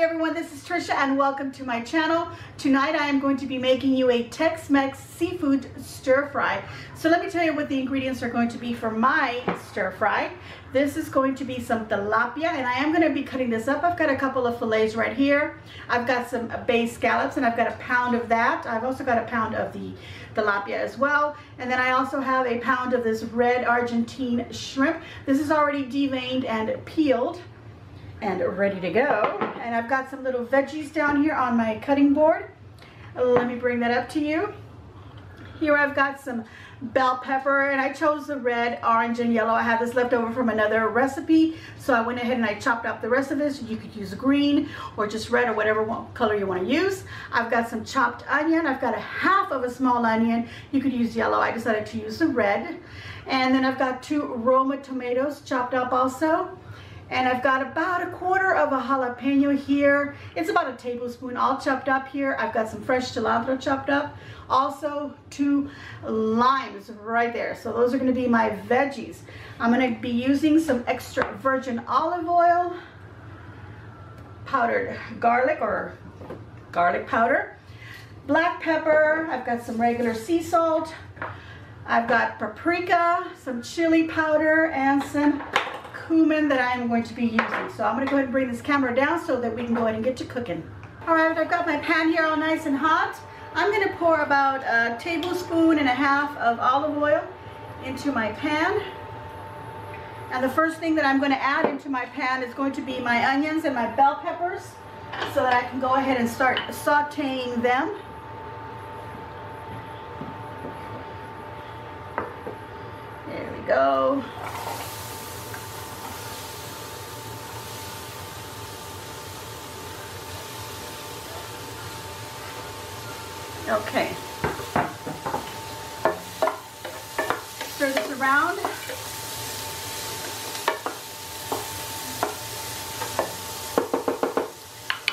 everyone, this is Tricia and welcome to my channel. Tonight I am going to be making you a Tex-Mex seafood stir fry. So let me tell you what the ingredients are going to be for my stir fry. This is going to be some tilapia and I am going to be cutting this up. I've got a couple of fillets right here. I've got some bay scallops and I've got a pound of that. I've also got a pound of the tilapia as well. And then I also have a pound of this red Argentine shrimp. This is already deveined and peeled and ready to go. And I've got some little veggies down here on my cutting board. Let me bring that up to you. Here I've got some bell pepper and I chose the red, orange, and yellow. I have this left over from another recipe, so I went ahead and I chopped up the rest of this. You could use green or just red or whatever color you want to use. I've got some chopped onion. I've got a half of a small onion. You could use yellow. I decided to use the red. And then I've got 2 Roma tomatoes chopped up also. And I've got about a quarter of a jalapeno here. It's about a tablespoon all chopped up here. I've got some fresh cilantro chopped up. Also 2 limes right there. So those are going to be my veggies. I'm going to be using some extra virgin olive oil, powdered garlic or garlic powder, black pepper. I've got some regular sea salt. I've got paprika, some chili powder, and some cumin that I'm going to be using. So I'm going to go ahead and bring this camera down so that we can go ahead and get to cooking. Alright, I've got my pan here all nice and hot. I'm going to pour about 1.5 tablespoons of olive oil into my pan. And the first thing that I'm going to add into my pan is going to be my onions and my bell peppers so that I can go ahead and start sauteing them. There we go. Okay, stir this around.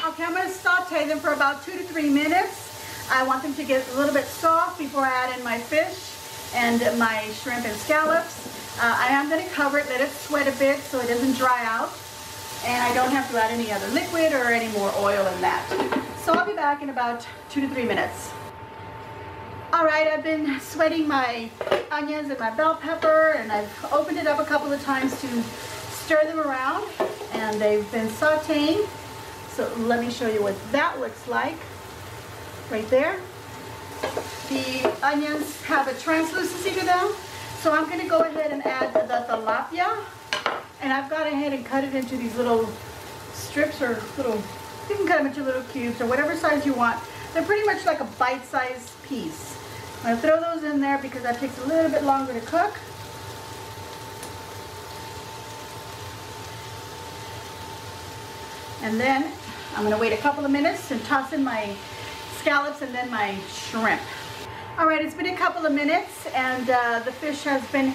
Okay, I'm going to saute them for about 2 to 3 minutes. I want them to get a little bit soft before I add in my fish and my shrimp and scallops. I am going to cover it, let it sweat a bit so it doesn't dry out. And I don't have to add any other liquid or any more oil in that. So I'll be back in about 2 to 3 minutes. Alright, I've been sweating my onions and my bell pepper and I've opened it up a couple of times to stir them around and they've been sauteing. So let me show you what that looks like right there. The onions have a translucency to them, so I'm going to go ahead and add the tilapia, and I've gone ahead and cut it into these little strips or little, you can cut them into little cubes or whatever size you want. They're pretty much like a bite-sized piece. I'm going to throw those in there because that takes a little bit longer to cook. And then I'm going to wait a couple of minutes and toss in my scallops and then my shrimp. Alright, it's been a couple of minutes and the fish has been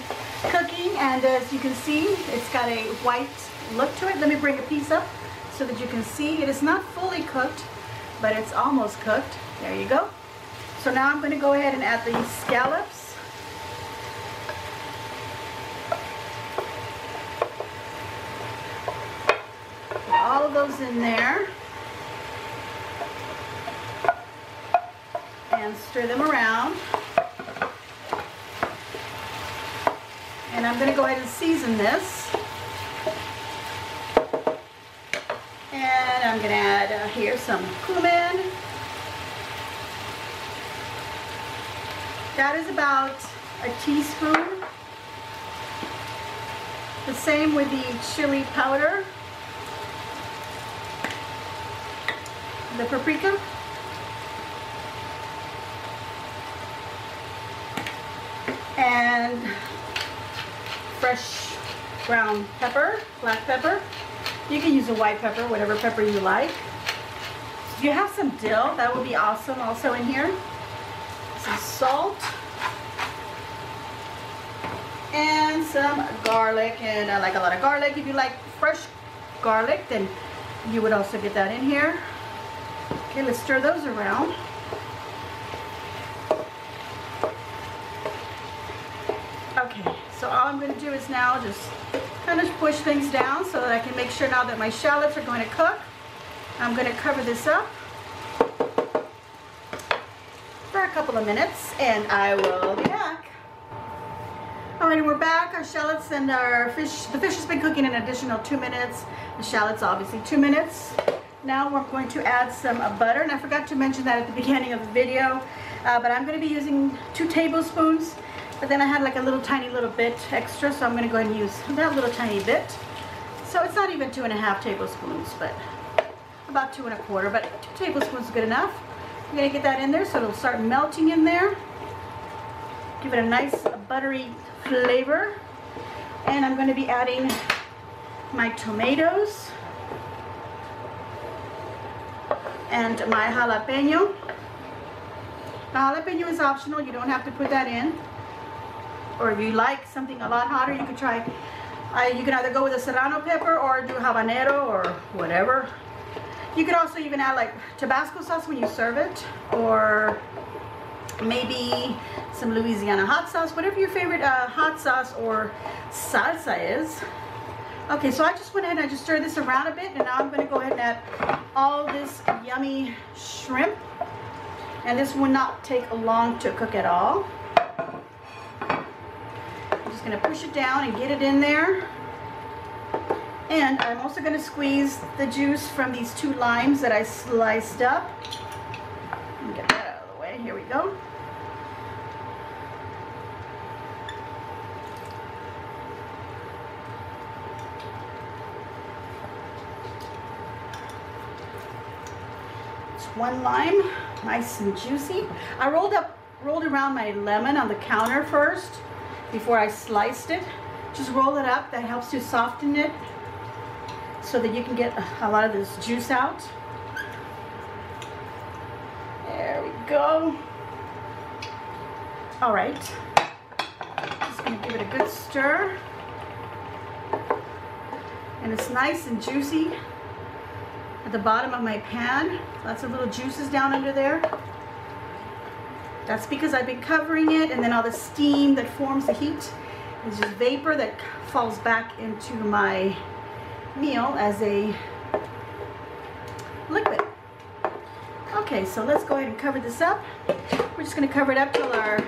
cooking, and as you can see, it's got a white look to it. Let me bring a piece up so that you can see. It is not fully cooked, but it's almost cooked. There you go. So now I'm going to go ahead and add the scallops. Put all of those in there. And stir them around. And I'm going to go ahead and season this. And I'm going to add here some cumin. That is about a teaspoon. The same with the chili powder, the paprika, and fresh ground pepper, black pepper. You can use a white pepper, whatever pepper you like. If you have some dill, that would be awesome also in here. Some salt and some garlic, and I like a lot of garlic. If you like fresh garlic, then you would also get that in here. Okay, let's stir those around. Okay, so all I'm going to do is now just kind of push things down so that I can make sure now that my shallots are going to cook. I'm going to cover this up for a couple of minutes, and I will be back. Alrighty, we're back. Our shallots and our fish, the fish has been cooking an additional 2 minutes. The shallots obviously 2 minutes. Now we're going to add some butter, and I forgot to mention that at the beginning of the video, but I'm going to be using 2 tablespoons, but then I had like a little tiny little bit extra, so I'm going to go ahead and use that little tiny bit. So it's not even 2.5 tablespoons, but about 2 1/4, but 2 tablespoons is good enough. I'm going to get that in there so it'll start melting in there. Give it a nice buttery flavor. And I'm going to be adding my tomatoes and my jalapeno. Now, jalapeno is optional. You don't have to put that in. Or if you like something a lot hotter, you can try, you can either go with a serrano pepper or do habanero or whatever. You could also even add like Tabasco sauce when you serve it, or maybe some Louisiana hot sauce, whatever your favorite hot sauce or salsa is. Okay, so I just went ahead and I just stirred this around a bit, and now I'm going to go ahead and add all this yummy shrimp. And this will not take long to cook at all. I'm just going to push it down and get it in there. And I'm also going to squeeze the juice from these 2 limes that I sliced up. Let me get that out of the way. Here we go. It's 1 lime, nice and juicy. I rolled around my lemon on the counter first before I sliced it. Just roll it up. That helps to soften it, so that you can get a lot of this juice out. There we go. All right, just gonna give it a good stir. And it's nice and juicy at the bottom of my pan. Lots of little juices down under there. That's because I've been covering it, and then all the steam that forms the heat is just vapor that falls back into my meal as a liquid. Okay, so let's go ahead and cover this up. We're just going to cover it up till our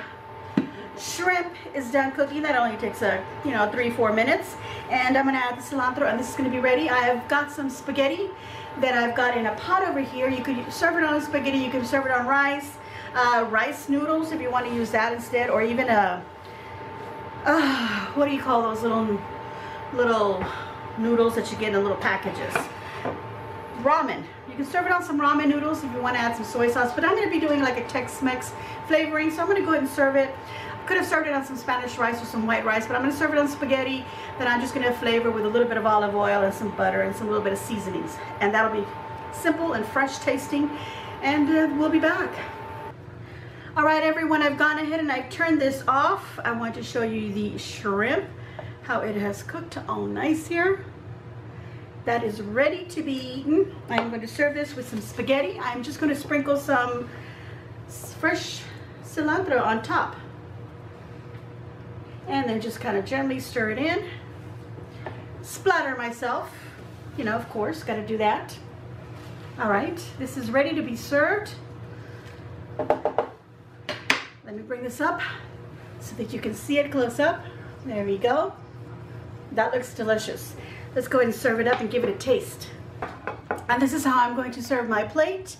shrimp is done cooking. That only takes 3-4 minutes. And I'm going to add the cilantro, and this is going to be ready. I have got some spaghetti that I've got in a pot over here. You could serve it on spaghetti, you can serve it on rice, rice noodles if you want to use that instead, or even what do you call those little noodles that you get in little packages? Ramen. You can serve it on some ramen noodles if you want to add some soy sauce, but I'm going to be doing like a Tex-Mex flavoring, so I'm going to go ahead and serve it. I could have served it on some Spanish rice or some white rice, but I'm going to serve it on spaghetti. Then I'm just going to flavor with a little bit of olive oil and some butter and some little bit of seasonings, and that'll be simple and fresh tasting, and we'll be back. All right, everyone, I've gone ahead and I've turned this off. I want to show you the shrimp, how it has cooked all nice here. That is ready to be eaten. I'm going to serve this with some spaghetti. I'm just going to sprinkle some fresh cilantro on top. And then just kind of gently stir it in. Splatter myself. You know, of course, got to do that. All right, this is ready to be served. Let me bring this up so that you can see it close up. There we go. That looks delicious. Let's go ahead and serve it up and give it a taste. And this is how I'm going to serve my plate.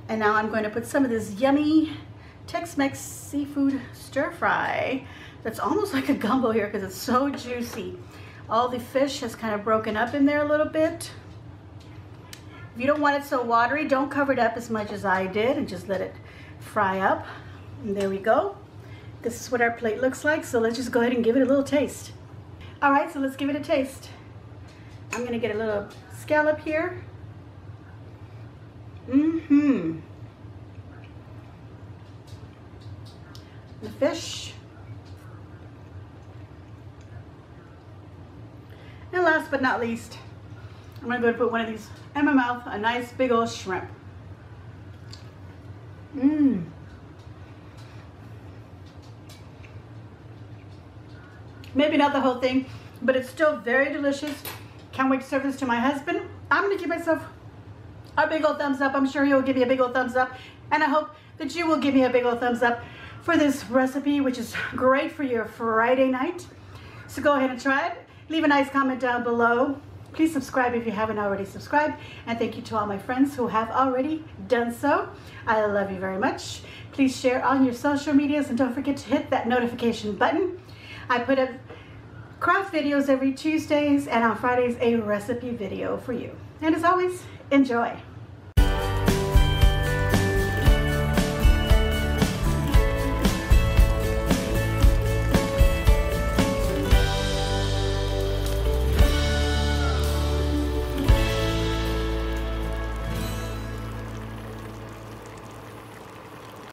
And now I'm going to put some of this yummy Tex-Mex seafood stir fry. That's almost like a gumbo here because it's so juicy. All the fish has kind of broken up in there a little bit. If you don't want it so watery, don't cover it up as much as I did and just let it fry up. And there we go. This is what our plate looks like, so let's just go ahead and give it a little taste. All right, so let's give it a taste. I'm gonna get a little scallop here. The fish. And last but not least, I'm gonna go and put one of these in my mouth, a nice big old shrimp. Maybe not the whole thing, but it's still very delicious. Can't wait to serve this to my husband. I'm gonna give myself a big old thumbs up. I'm sure you'll give me a big old thumbs up. And I hope that you will give me a big old thumbs up for this recipe, which is great for your Friday night. So go ahead and try it. Leave a nice comment down below. Please subscribe if you haven't already subscribed. And thank you to all my friends who have already done so. I love you very much. Please share on your social medias and don't forget to hit that notification button. I put up craft videos every Tuesdays and on Fridays a recipe video for you. And as always, enjoy.